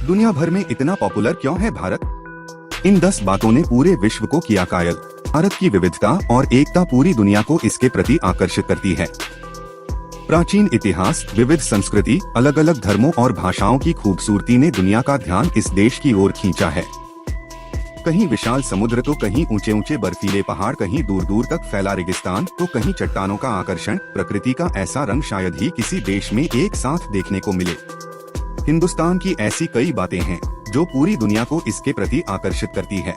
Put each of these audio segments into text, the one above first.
दुनिया भर में इतना पॉपुलर क्यों है भारत? इन 10 बातों ने पूरे विश्व को किया कायल। भारत की विविधता और एकता पूरी दुनिया को इसके प्रति आकर्षित करती है। प्राचीन इतिहास, विविध संस्कृति, अलग अलग धर्मों और भाषाओं की खूबसूरती ने दुनिया का ध्यान इस देश की ओर खींचा है। कहीं विशाल समुद्र तो कहीं ऊंचे ऊंचे बर्फीले पहाड़, कहीं दूर दूर तक फैला रेगिस्तान तो कहीं चट्टानों का आकर्षण। प्रकृति का ऐसा रंग शायद ही किसी देश में एक साथ देखने को मिले। हिंदुस्तान की ऐसी कई बातें हैं जो पूरी दुनिया को इसके प्रति आकर्षित करती है।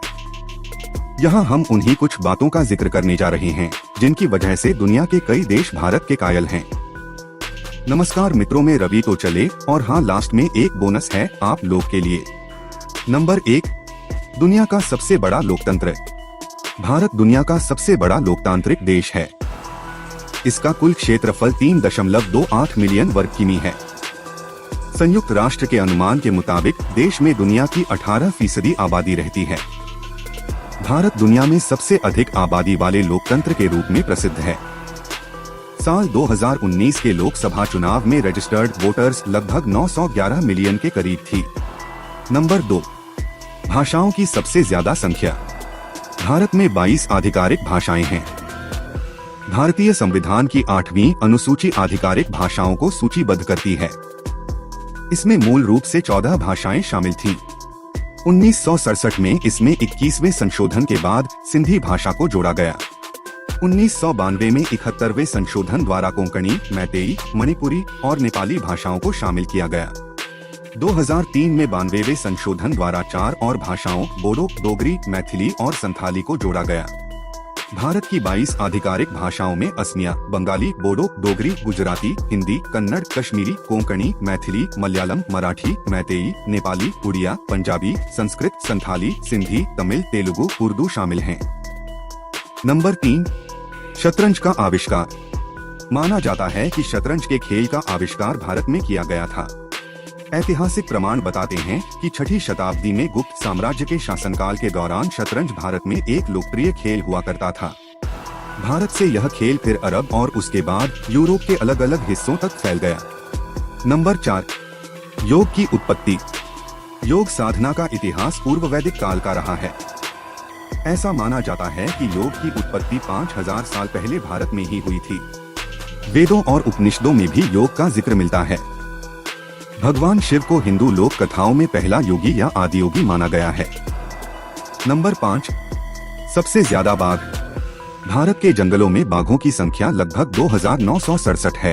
यहाँ हम उन्हीं कुछ बातों का जिक्र करने जा रहे हैं जिनकी वजह से दुनिया के कई देश भारत के कायल हैं। नमस्कार मित्रों, में रवि तो चले, और हाँ, लास्ट में एक बोनस है आप लोग के लिए। नंबर 1, दुनिया का सबसे बड़ा लोकतंत्र। भारत दुनिया का सबसे बड़ा लोकतांत्रिक देश है। इसका कुल क्षेत्रफल 3.28 मिलियन वर्ग किमी है। संयुक्त राष्ट्र के अनुमान के मुताबिक देश में दुनिया की 18% आबादी रहती है। भारत दुनिया में सबसे अधिक आबादी वाले लोकतंत्र के रूप में प्रसिद्ध है। साल 2019 के लोकसभा चुनाव में रजिस्टर्ड वोटर्स लगभग 911 मिलियन के करीब थी। नंबर 2, भाषाओं की सबसे ज्यादा संख्या। भारत में 22 आधिकारिक भाषाएं हैं। भारतीय संविधान की 8वीं अनुसूची आधिकारिक भाषाओं को सूचीबद्ध करती है। इसमें मूल रूप से 14 भाषाएं शामिल थीं। 1967 में इसमें 21वें संशोधन के बाद सिंधी भाषा को जोड़ा गया। 1992 में 71वें संशोधन द्वारा कोंकणी, मैतेई, मणिपुरी और नेपाली भाषाओं को शामिल किया गया। 2003 में 92वें संशोधन द्वारा 4 और भाषाओं बोडो, डोगरी, मैथिली और संथाली को जोड़ा गया। भारत की 22 आधिकारिक भाषाओं में असमिया, बंगाली, बोडो, डोगरी, गुजराती, हिंदी, कन्नड़, कश्मीरी, कोंकणी, मैथिली, मलयालम, मराठी, मैतेई, नेपाली, उड़िया, पंजाबी, संस्कृत, संथाली, सिंधी, तमिल, तेलुगु, उर्दू शामिल हैं। नंबर 3, शतरंज का आविष्कार। माना जाता है कि शतरंज के खेल का आविष्कार भारत में किया गया था। ऐतिहासिक प्रमाण बताते हैं कि 6ठी शताब्दी में गुप्त साम्राज्य के शासनकाल के दौरान शतरंज भारत में एक लोकप्रिय खेल हुआ करता था। भारत से यह खेल फिर अरब और उसके बाद यूरोप के अलग अलग हिस्सों तक फैल गया। नंबर 4, योग की उत्पत्ति। योग साधना का इतिहास पूर्व वैदिक काल का रहा है। ऐसा माना जाता है कि योग की उत्पत्ति 5000 साल पहले भारत में ही हुई थी। वेदों और उपनिषदों में भी योग का जिक्र मिलता है। भगवान शिव को हिंदू लोक कथाओं में पहला योगी या आदियोगी माना गया है। नंबर 5, सबसे ज्यादा बाघ। भारत के जंगलों में बाघों की संख्या लगभग 2967 है।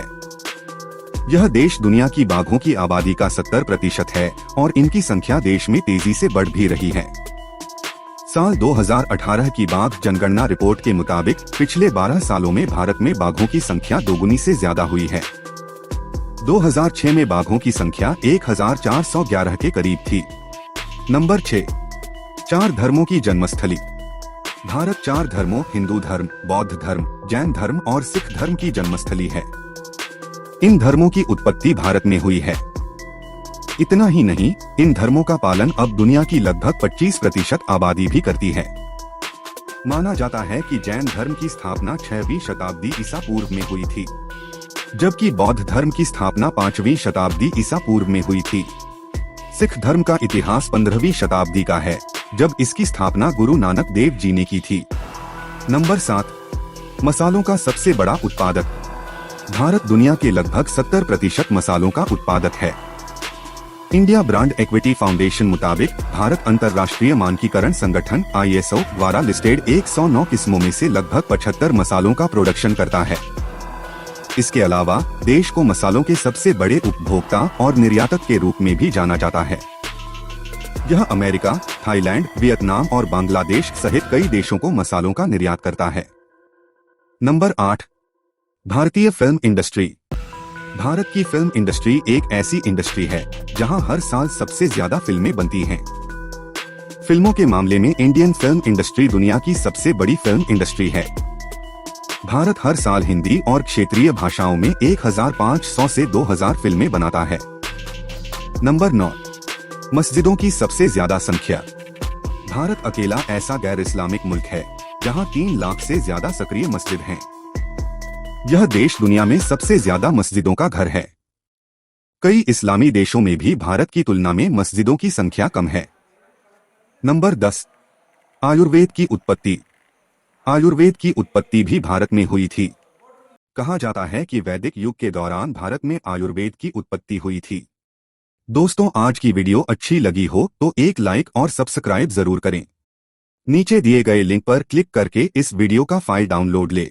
यह देश दुनिया की बाघों की आबादी का 70% है और इनकी संख्या देश में तेजी से बढ़ भी रही है। साल 2018 की बाघ जनगणना रिपोर्ट के मुताबिक पिछले 12 सालों में भारत में बाघों की संख्या दोगुनी से ज्यादा हुई है। 2006 में बाघों की संख्या 1411 के करीब थी। नंबर 6, 4 धर्मों की जन्मस्थली। भारत 4 धर्मों हिंदू धर्म, बौद्ध धर्म, जैन धर्म और सिख धर्म की जन्मस्थली है। इन धर्मों की उत्पत्ति भारत में हुई है। इतना ही नहीं, इन धर्मों का पालन अब दुनिया की लगभग 25% आबादी भी करती है। माना जाता है कि जैन धर्म की स्थापना 6वीं शताब्दी ईसा पूर्व में हुई थी, जबकि बौद्ध धर्म की स्थापना 5वीं शताब्दी ईसा पूर्व में हुई थी। सिख धर्म का इतिहास 15वीं शताब्दी का है, जब इसकी स्थापना गुरु नानक देव जी ने की थी। नंबर 7, मसालों का सबसे बड़ा उत्पादक। भारत दुनिया के लगभग 70% मसालों का उत्पादक है। इंडिया ब्रांड इक्विटी फाउंडेशन मुताबिक भारत अंतर्राष्ट्रीय मानकीकरण संगठन ISO द्वारा लिस्टेड 109 किस्मों में से लगभग 75 मसालों का प्रोडक्शन करता है। इसके अलावा देश को मसालों के सबसे बड़े उपभोक्ता और निर्यातक के रूप में भी जाना जाता है। यह अमेरिका, थाईलैंड, वियतनाम और बांग्लादेश सहित कई देशों को मसालों का निर्यात करता है। नंबर 8, भारतीय फिल्म इंडस्ट्री। भारत की फिल्म इंडस्ट्री एक ऐसी इंडस्ट्री है जहां हर साल सबसे ज्यादा फिल्में बनती हैं। फिल्मों के मामले में इंडियन फिल्म इंडस्ट्री दुनिया की सबसे बड़ी फिल्म इंडस्ट्री है। भारत हर साल हिंदी और क्षेत्रीय भाषाओं में 1500 से 2000 फिल्में बनाता है। नंबर 9, मस्जिदों की सबसे ज्यादा संख्या। भारत अकेला ऐसा गैर इस्लामिक मुल्क है जहां 3 लाख से ज्यादा सक्रिय मस्जिद हैं। यह देश दुनिया में सबसे ज्यादा मस्जिदों का घर है। कई इस्लामी देशों में भी भारत की तुलना में मस्जिदों की संख्या कम है। नंबर 10। आयुर्वेद की उत्पत्ति। आयुर्वेद की उत्पत्ति भी भारत में हुई थी। कहा जाता है कि वैदिक युग के दौरान भारत में आयुर्वेद की उत्पत्ति हुई थी। दोस्तों, आज की वीडियो अच्छी लगी हो तो एक लाइक और सब्सक्राइब जरूर करें। नीचे दिए गए लिंक पर क्लिक करके इस वीडियो का फाइल डाउनलोड लें।